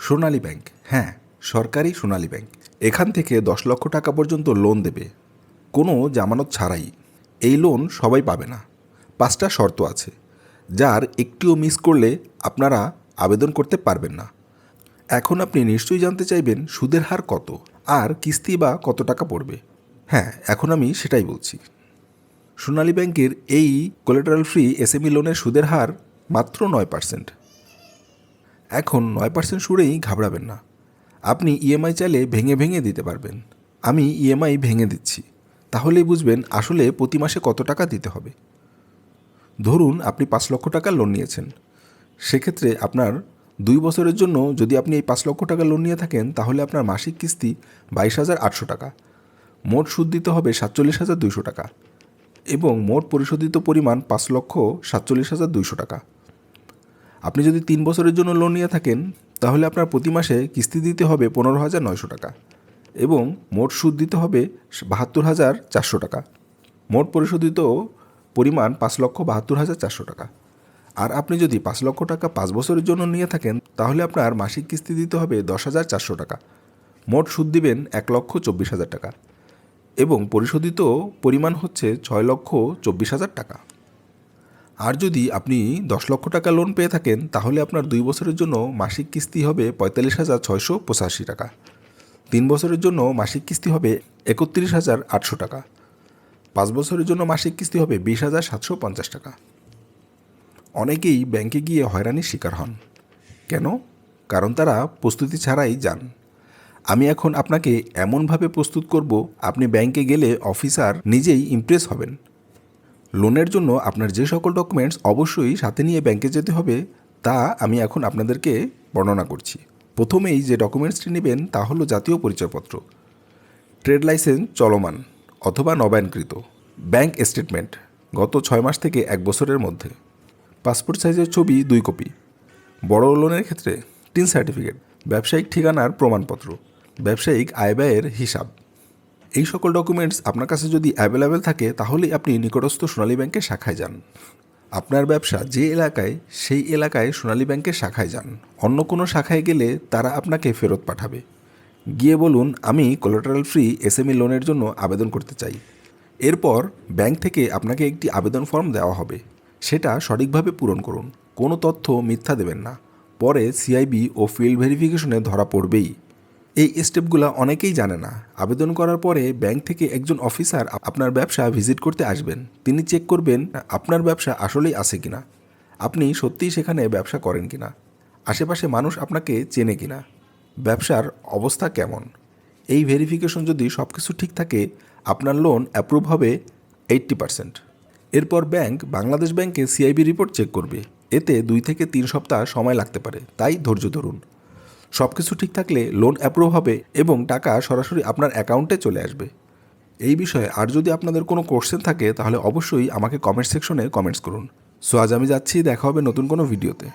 সোনালী bank, হ্যাঁ, সরকারি সোনালী bank. এখান থেকে 10 লক্ষ টাকা পর্যন্ত লোন দেবে, কোনো জামানত ছাড়াই। এই লোন সবাই পাবে না, 5টা শর্ত আছে, যার একটিও মিস করলে আপনারা আবেদন করতে পারবেন না। এখন আপনি নিশ্চয়ই জানতে চাইবেন সুদের হার কত আর কিস্তি বা কত টাকা পড়বে। হ্যাঁ, এখন আমি সেটাই বলছি। সোনালী ব্যাংকের এই কোলাটেরাল ফ্রি এসএমই লোনের সুদের হার মাত্র 9%। এখন 9% সুরেই ঘাবড়াবেন না। আপনি ইএমআই চাইলে ভেঙে ভেঙে দিতে পারবেন। আমি ইএমআই ভেঙে দিচ্ছি, তাহলেই বুঝবেন আসলে প্রতি মাসে কত টাকা দিতে হবে। ধরুন আপনি 5 লক্ষ টাকা লোন নিয়েছেন। সেক্ষেত্রে আপনার 2 বছরের জন্য যদি আপনি এই 5 লক্ষ টাকা লোন নিয়ে থাকেন, তাহলে আপনার মাসিক কিস্তি 22,800 টাকা। মোট সুদ দিতে হবে 47,200 টাকা এবং মোট পরিশোধিত পরিমাণ 5,47,200 টাকা। আপনি যদি 3 বছরের জন্য লোন নিয়ে থাকেন, তাহলে আপনার প্রতি মাসে কিস্তি দিতে হবে 15,900 টাকা এবং মোট সুদ দিতে হবে 72,400 টাকা। মোট পরিশোধিত পরিমাণ 5,72,400 টাকা। আর আপনি যদি 5 লক্ষ টাকা 5 বছরের জন্য নিয়ে থাকেন, তাহলে আপনার মাসিক কিস্তি দিতে হবে 10,400 টাকা। মোট সুদ দিবেন 1,24,000 টাকা এবং পরিশোধিত পরিমাণ হচ্ছে 6,24,000 টাকা। আর যদি আপনি 10 লক্ষ টাকা লোন পেয়ে থাকেন, তাহলে আপনার 2 বছরের জন্য মাসিক কিস্তি হবে 45,685 টাকা। 3 বছরের জন্য মাসিক কিস্তি হবে 31,800 টাকা। 5 বছরের জন্য মাসিক কিস্তি হবে 20,750 টাকা। অনেকেই ব্যাংকে গিয়ে হয়রানির শিকার হন। কেন? কারণ তারা প্রস্তুতি ছাড়াই যান। আমি এখন আপনাকে এমনভাবে প্রস্তুত করব, আপনি ব্যাংকে গেলে অফিসার নিজেই ইমপ্রেস হবেন। লোনের জন্য আপনার যে সকল ডকুমেন্টস অবশ্যই সাথে নিয়ে ব্যাংকে যেতে হবে, তা আমি এখন আপনাদেরকে বর্ণনা করছি। প্রথমেই যে ডকুমেন্টসটি নেবেন তা হলো জাতীয় পরিচয়পত্র, ট্রেড লাইসেন্স চলমান অথবা নবায়নকৃত, ব্যাংক স্টেটমেন্ট গত 6 মাস থেকে 1 বছরের মধ্যে, পাসপোর্ট সাইজের ছবি 2 কপি, বড় লোনের ক্ষেত্রে টিন সার্টিফিকেট, ব্যবসায়িক ঠিকানার প্রমাণপত্র, ব্যবসায়িক আয় ব্যয়ের হিসাব। এই সকল ডকুমেন্টস আপনার কাছে যদি অ্যাভেলেবেল থাকে, তাহলেই আপনি নিকটস্থ সোনালী ব্যাংকের শাখায় যান। আপনার ব্যবসা যে এলাকায়, সেই এলাকায় সোনালী ব্যাংকের শাখায় যান। অন্য কোনো শাখায় গেলে তারা আপনাকে ফেরত পাঠাবে। গিয়ে বলুন, আমি কোলাটেরাল ফ্রি এসএমই লোনের জন্য আবেদন করতে চাই। এরপর ব্যাংক থেকে আপনাকে একটি আবেদন ফর্ম দেওয়া হবে, সেটা সঠিকভাবে পূরণ করুন। কোনো তথ্য মিথ্যা দেবেন না, পরে সিআইবি ও ফিল্ড ভেরিফিকেশনে ধরা পড়বেই। এই স্টেপগুলো অনেকেই জানে না। আবেদন করার পরে ব্যাংক থেকে একজন অফিসার আপনার ব্যবসা ভিজিট করতে আসবেন। তিনি চেক করবেন আপনার ব্যবসা আসলেই আছে কিনা, আপনি সত্যিই সেখানে ব্যবসা করেন কিনা, আশেপাশে মানুষ আপনাকে চেনে কিনা, ব্যবসার অবস্থা কেমন। এই ভেরিফিকেশন যদি সব কিছু ঠিক থাকে, আপনার লোন অ্যাপ্রুভ হবে 80%। এরপর ব্যাংক বাংলাদেশ ব্যাংকে সিআইবি রিপোর্ট চেক করবে। এতে 2 থেকে 3 সপ্তাহ সময় লাগতে পারে, তাই ধৈর্য ধরুন। সব কিছু ঠিক থাকলে লোন অ্যাপ্রুভ হবে এবং টাকা সরাসরি আপনার অ্যাকাউন্টে চলে আসবে। এই বিষয়ে আর যদি আপনাদের কোনো কোশ্চেন থাকে, তাহলে অবশ্যই আমাকে কমেন্ট সেকশনে কমেন্টস করুন। সো আজ আমি যাচ্ছি, দেখা হবে নতুন কোনো ভিডিওতে।